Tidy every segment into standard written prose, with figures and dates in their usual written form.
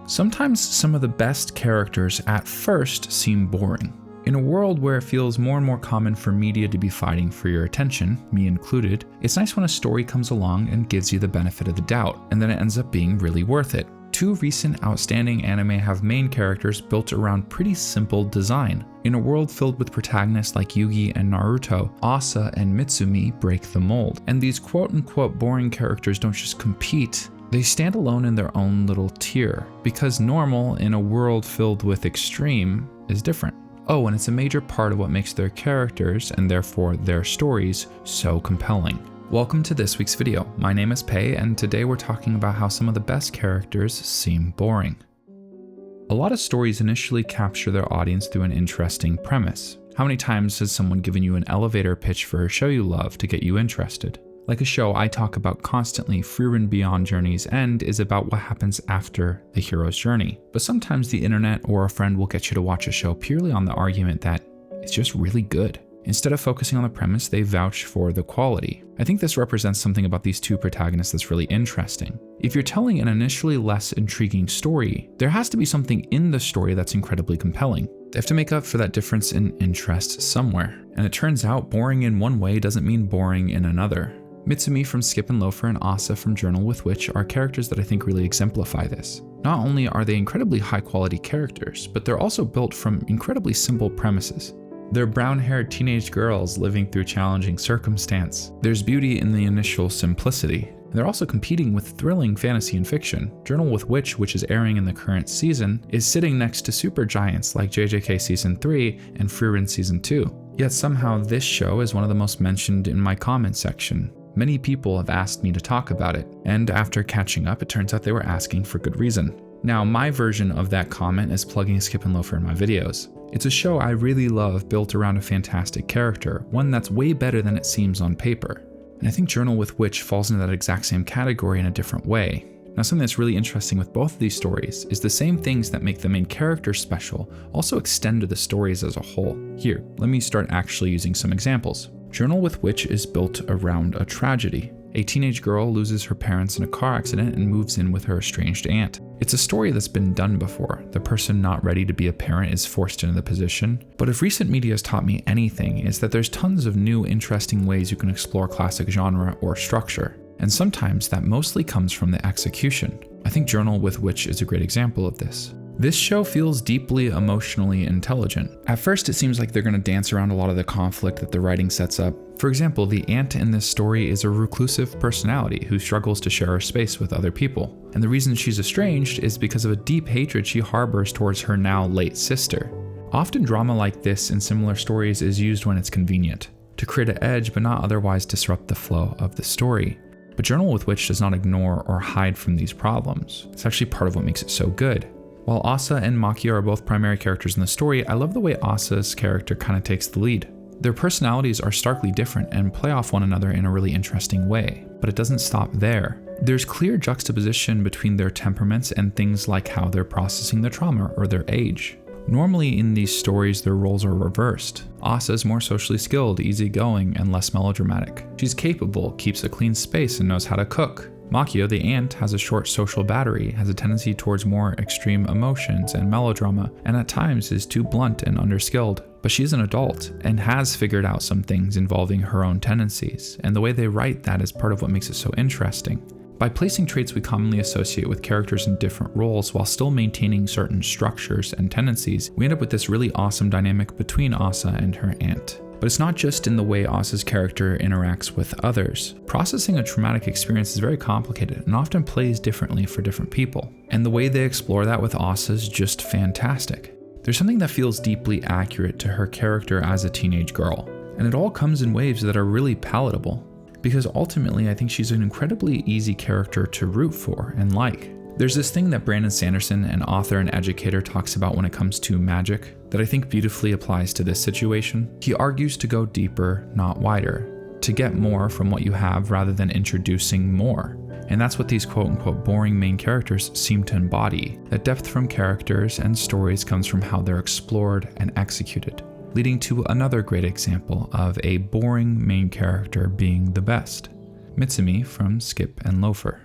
Sometimes some of the best characters at first seem boring. In a world where it feels more and more common for media to be fighting for your attention, me included, it's nice when a story comes along and gives you the benefit of the doubt, and then it ends up being really worth it. Two recent outstanding anime have main characters built around pretty simple design. In a world filled with protagonists like Yugi and Naruto, Asa and Mitsumi break the mold. And these quote-unquote boring characters don't just compete, they stand alone in their own little tier, because normal in a world filled with extreme is different. Oh, and it's a major part of what makes their characters, and therefore their stories, so compelling. Welcome to this week's video. My name is Pei, and today we're talking about how some of the best characters seem boring. A lot of stories initially capture their audience through an interesting premise. How many times has someone given you an elevator pitch for a show you love to get you interested? Like a show I talk about constantly, Frieren Beyond Journey's End is about what happens after the hero's journey. But sometimes the internet or a friend will get you to watch a show purely on the argument that it's just really good. Instead of focusing on the premise, they vouch for the quality. I think this represents something about these two protagonists that's really interesting. If you're telling an initially less intriguing story, there has to be something in the story that's incredibly compelling. They have to make up for that difference in interest somewhere. And it turns out boring in one way doesn't mean boring in another. Mitsumi from Skip and Loafer and Asa from Journal with Witch are characters that I think really exemplify this. Not only are they incredibly high quality characters, but they're also built from incredibly simple premises. They're brown-haired teenage girls living through challenging circumstance. There's beauty in the initial simplicity. They're also competing with thrilling fantasy and fiction. Journal with Witch, which is airing in the current season, is sitting next to super giants like JJK Season 3 and Frieren Season 2. Yet somehow this show is one of the most mentioned in my comment section. Many people have asked me to talk about it, and after catching up, it turns out they were asking for good reason. Now, my version of that comment is plugging Skip and Loafer in my videos. It's a show I really love built around a fantastic character, one that's way better than it seems on paper. And I think Journal with Witch falls into that exact same category in a different way. Now, something that's really interesting with both of these stories is the same things that make the main character special also extend to the stories as a whole. Here, let me start actually using some examples. Journal with Witch is built around a tragedy. A teenage girl loses her parents in a car accident and moves in with her estranged aunt. It's a story that's been done before. The person not ready to be a parent is forced into the position. But if recent media has taught me anything, it's that there's tons of new, interesting ways you can explore classic genre or structure. And sometimes that mostly comes from the execution. I think Journal with Witch is a great example of this. This show feels deeply emotionally intelligent. At first, it seems like they're going to dance around a lot of the conflict that the writing sets up. For example, the aunt in this story is a reclusive personality who struggles to share her space with other people. And the reason she's estranged is because of a deep hatred she harbors towards her now late sister. Often drama like this in similar stories is used when it's convenient, to create an edge but not otherwise disrupt the flow of the story. But Journal with Witch does not ignore or hide from these problems. It's actually part of what makes it so good. While Asa and Makio are both primary characters in the story, I love the way Asa's character kind of takes the lead. Their personalities are starkly different and play off one another in a really interesting way, but it doesn't stop there. There's clear juxtaposition between their temperaments and things like how they're processing their trauma or their age. Normally in these stories, their roles are reversed. Asa is more socially skilled, easygoing, and less melodramatic. She's capable, keeps a clean space, and knows how to cook. Makio, the aunt, has a short social battery, has a tendency towards more extreme emotions and melodrama, and at times is too blunt and underskilled. But she's an adult and has figured out some things involving her own tendencies, and the way they write that is part of what makes it so interesting. By placing traits we commonly associate with characters in different roles while still maintaining certain structures and tendencies, we end up with this really awesome dynamic between Asa and her aunt. But it's not just in the way Asa's character interacts with others. Processing a traumatic experience is very complicated and often plays differently for different people. And the way they explore that with Asa is just fantastic. There's something that feels deeply accurate to her character as a teenage girl. And it all comes in waves that are really palatable. Because ultimately, I think she's an incredibly easy character to root for and like. There's this thing that Brandon Sanderson, an author and educator, talks about when it comes to magic that I think beautifully applies to this situation. He argues to go deeper, not wider, to get more from what you have rather than introducing more. And that's what these quote-unquote boring main characters seem to embody. That depth from characters and stories comes from how they're explored and executed, leading to another great example of a boring main character being the best. Mitsumi from Skip and Loafer.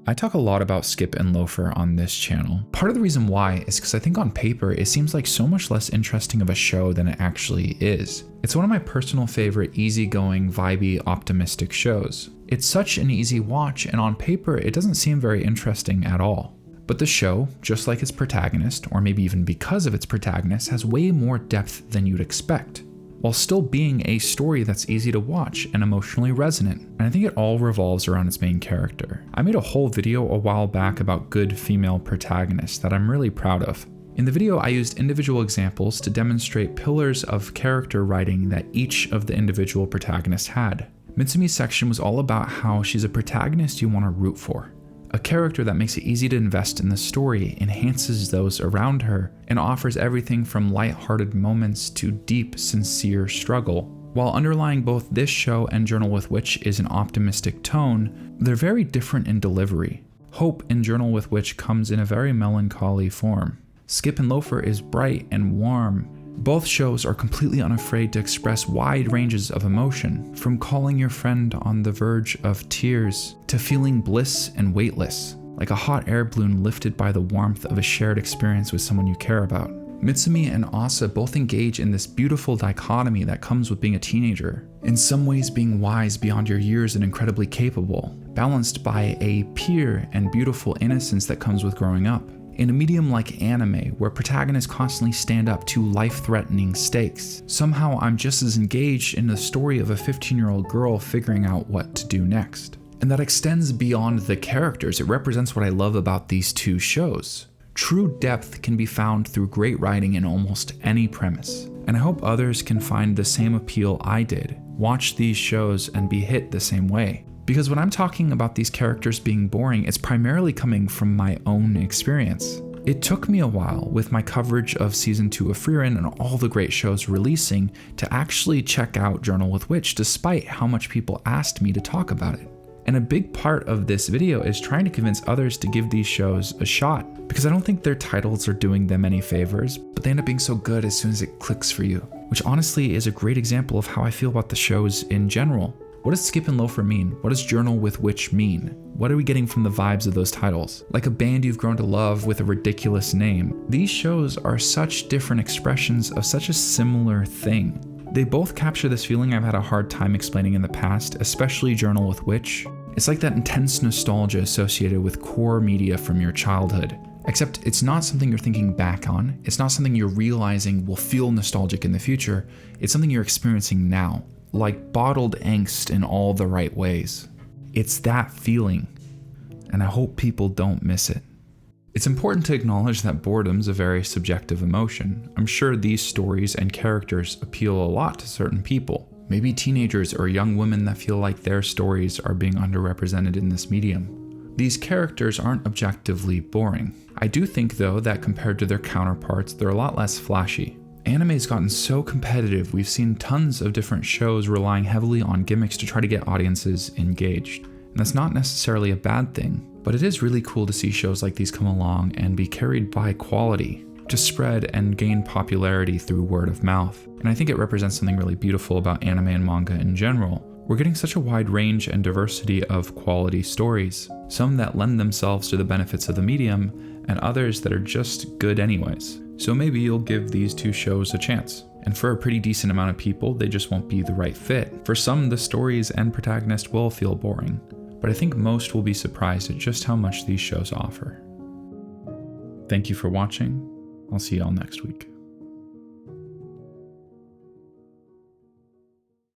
I talk a lot about Skip and Loafer on this channel. Part of the reason why is because I think on paper it seems like so much less interesting of a show than it actually is. It's one of my personal favorite easygoing, vibey, optimistic shows. It's such an easy watch, and on paper it doesn't seem very interesting at all. But the show, just like its protagonist, or maybe even because of its protagonist, has way more depth than you'd expect, while still being a story that's easy to watch and emotionally resonant. And I think it all revolves around its main character. I made a whole video a while back about good female protagonists that I'm really proud of. In the video, I used individual examples to demonstrate pillars of character writing that each of the individual protagonists had. Mitsumi's section was all about how she's a protagonist you want to root for. A character that makes it easy to invest in the story, enhances those around her, and offers everything from light-hearted moments to deep, sincere struggle. While underlying both this show and Journal with Witch is an optimistic tone, they're very different in delivery. Hope in Journal with Witch comes in a very melancholy form. Skip and Loafer is bright and warm. Both shows are completely unafraid to express wide ranges of emotion, from calling your friend on the verge of tears to feeling bliss and weightless, like a hot air balloon lifted by the warmth of a shared experience with someone you care about. Mitsumi and Asa both engage in this beautiful dichotomy that comes with being a teenager, in some ways being wise beyond your years and incredibly capable, balanced by a pure and beautiful innocence that comes with growing up. In a medium like anime, where protagonists constantly stand up to life-threatening stakes, somehow I'm just as engaged in the story of a 15-year-old girl figuring out what to do next. And that extends beyond the characters. It represents what I love about these two shows. True depth can be found through great writing in almost any premise. And I hope others can find the same appeal I did, watch these shows and be hit the same way. Because when I'm talking about these characters being boring, it's primarily coming from my own experience. It took me a while, with my coverage of Season 2 of Frieren and all the great shows releasing, to actually check out Journal with Witch, despite how much people asked me to talk about it. And a big part of this video is trying to convince others to give these shows a shot, because I don't think their titles are doing them any favors, but they end up being so good as soon as it clicks for you, which honestly is a great example of how I feel about the shows in general. What does Skip and Loafer mean? What does Journal with Witch mean? What are we getting from the vibes of those titles? Like a band you've grown to love with a ridiculous name. These shows are such different expressions of such a similar thing. They both capture this feeling I've had a hard time explaining in the past, especially Journal with Witch. It's like that intense nostalgia associated with core media from your childhood. Except it's not something you're thinking back on. It's not something you're realizing will feel nostalgic in the future. It's something you're experiencing now. Like bottled angst in all the right ways. It's that feeling, and I hope people don't miss it. It's important to acknowledge that boredom's a very subjective emotion. I'm sure these stories and characters appeal a lot to certain people. Maybe teenagers or young women that feel like their stories are being underrepresented in this medium. These characters aren't objectively boring. I do think though that compared to their counterparts, they're a lot less flashy. Anime's gotten so competitive, we've seen tons of different shows relying heavily on gimmicks to try to get audiences engaged. And that's not necessarily a bad thing, but it is really cool to see shows like these come along and be carried by quality, to spread and gain popularity through word of mouth. And I think it represents something really beautiful about anime and manga in general. We're getting such a wide range and diversity of quality stories, some that lend themselves to the benefits of the medium, and others that are just good anyways. So maybe you'll give these two shows a chance. And for a pretty decent amount of people, they just won't be the right fit. For some, the stories and protagonist will feel boring, but I think most will be surprised at just how much these shows offer. Thank you for watching. I'll see y'all next week.